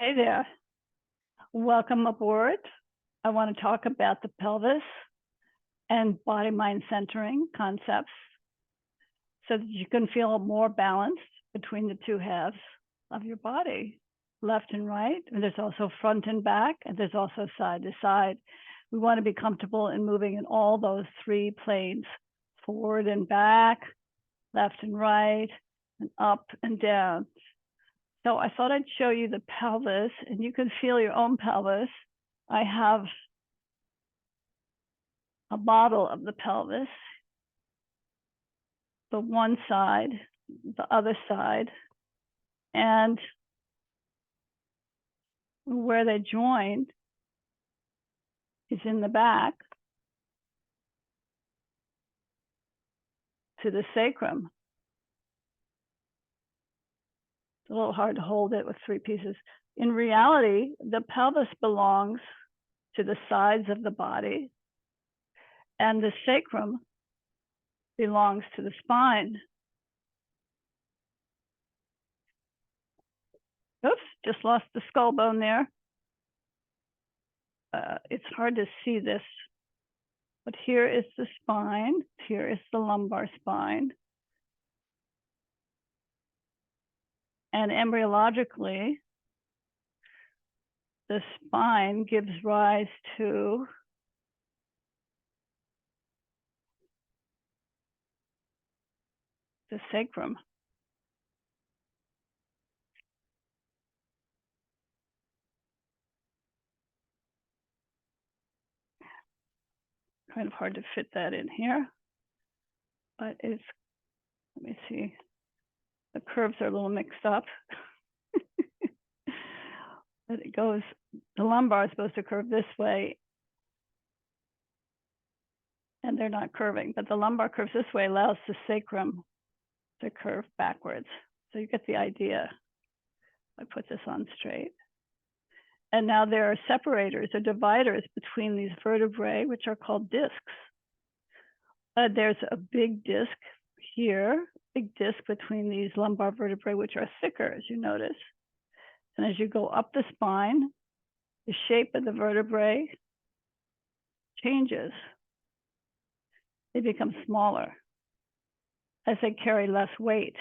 Hey there, welcome aboard. I want to talk about the pelvis and body-mind centering concepts so that you can feel more balanced between the two halves of your body, left and right. And there's also front and back, and there's also side to side. We want to be comfortable in moving in all those three planes, forward and back, left and right, and up and down. So I thought I'd show you the pelvis, and you can feel your own pelvis. I have a model of the pelvis, the one side, the other side, and where they join is in the back to the sacrum. It's a little hard to hold it with three pieces. In reality, the pelvis belongs to the sides of the body, and the sacrum belongs to the spine. Oops, just lost the skull bone there. It's hard to see this, but here is the spine. Here is the lumbar spine. And embryologically, the spine gives rise to the sacrum. Kind of hard to fit that in here, but it's, let me see, the curves are a little mixed up. But it goes, the lumbar is supposed to curve this way, and they're not curving, but the lumbar curves this way, allows the sacrum to curve backwards. So you get the idea. I put this on straight. And now there are separators or dividers between these vertebrae, which are called discs. There's a big disc here, big disc between these lumbar vertebrae, which are thicker, as you notice. And as you go up the spine, the shape of the vertebrae changes. They become smaller as they carry less weight.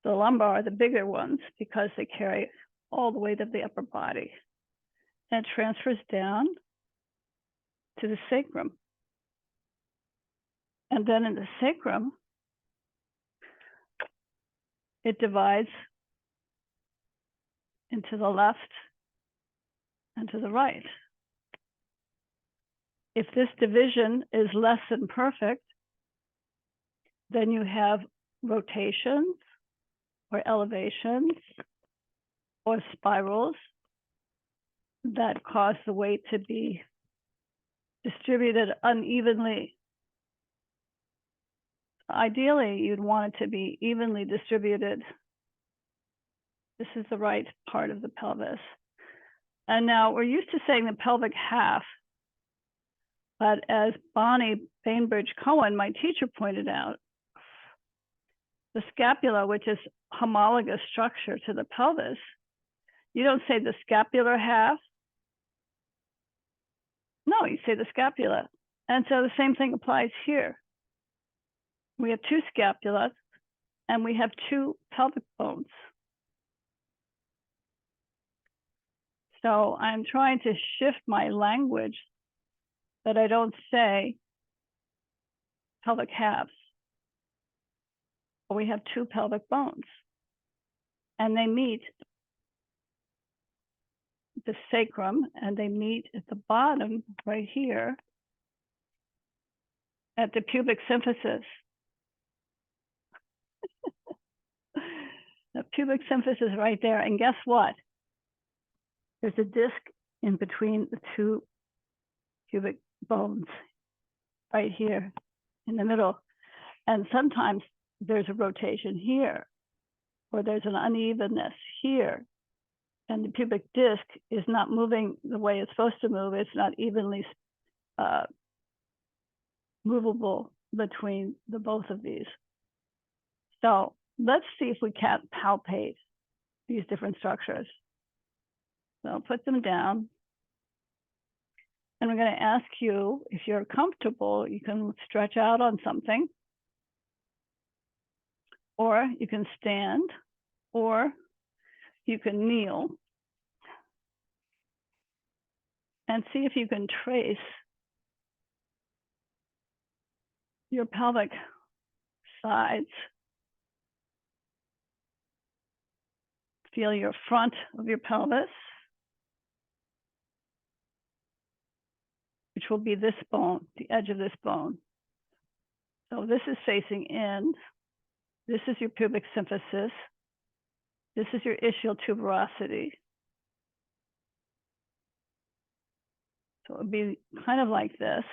The lumbar are the bigger ones because they carry all the weight of the upper body. And it transfers down to the sacrum. And then in the sacrum, it divides into the left and to the right. If this division is less than perfect, then you have rotations or elevations or spirals that cause the weight to be distributed unevenly. Ideally, you'd want it to be evenly distributed. This is the right part of the pelvis. And now we're used to saying the pelvic half, but as Bonnie Bainbridge-Cohen, my teacher, pointed out, the scapula, which is homologous structure to the pelvis, you don't say the scapular half. No, you say the scapula. And so the same thing applies here. We have two scapulas and we have two pelvic bones. So I'm trying to shift my language that I don't say pelvic halves. We have two pelvic bones and they meet the sacrum and they meet at the bottom right here at the pubic symphysis. The pubic symphysis is right there. And guess what? There's a disc in between the two pubic bones right here in the middle. And sometimes there's a rotation here, or there's an unevenness here. And the pubic disc is not moving the way it's supposed to move. It's not evenly movable between the both of these. So let's see if we can't palpate these different structures. So put them down. And I'm going to ask you, if you're comfortable, you can stretch out on something, or you can stand, or you can kneel, and see if you can trace your pelvic sides. Feel your front of your pelvis, which will be this bone, the edge of this bone. So this is facing in. This is your pubic symphysis. This is your ischial tuberosity. So it would be kind of like this.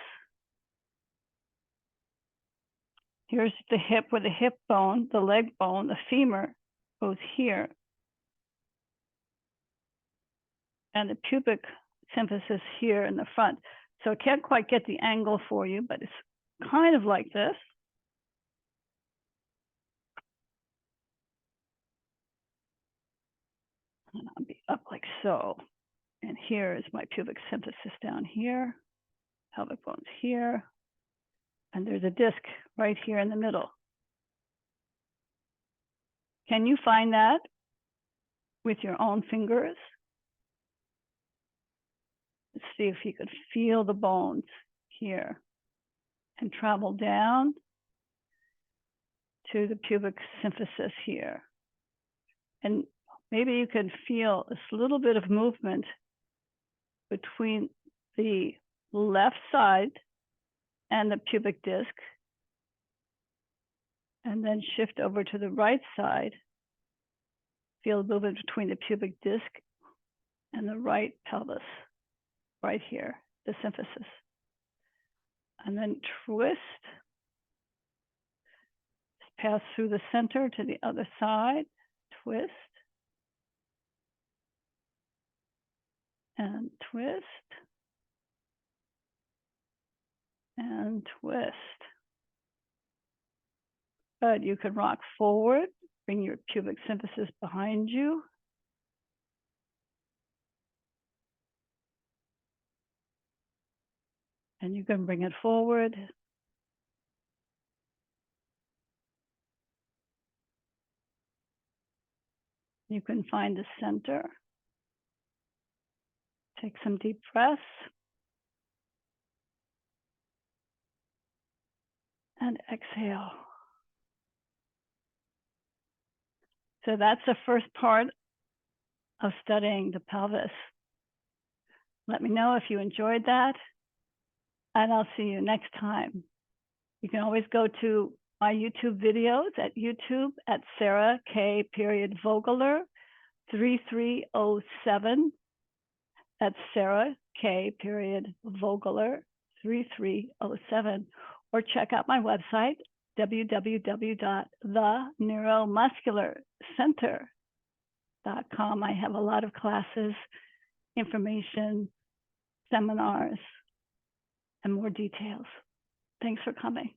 Here's the hip, where the hip bone, the leg bone, the femur goes here. And the pubic symphysis here in the front. So I can't quite get the angle for you, but it's kind of like this. And I'll be up like so. And here is my pubic symphysis down here, pelvic bones here. And there's a disc right here in the middle. Can you find that with your own fingers? Let's see if you could feel the bones here and travel down to the pubic symphysis here. And maybe you can feel this little bit of movement between the left side and the pubic disc, and then shift over to the right side. Feel the movement between the pubic disc and the right pelvis, right here, the symphysis. And then twist, pass through the center to the other side, twist, and twist, and twist. Good, you can rock forward, bring your pubic symphysis behind you. And you can bring it forward. You can find the center. Take some deep breaths. And exhale. So that's the first part of studying the pelvis. Let me know if you enjoyed that, and I'll see you next time. You can always go to my YouTube videos at YouTube at Sarah K. Vogler 3307. That's Sarah K. Vogler 3307. Or check out my website, www.theneuromuscularcenter.com. I have a lot of classes, information, seminars, and more details. Thanks for coming.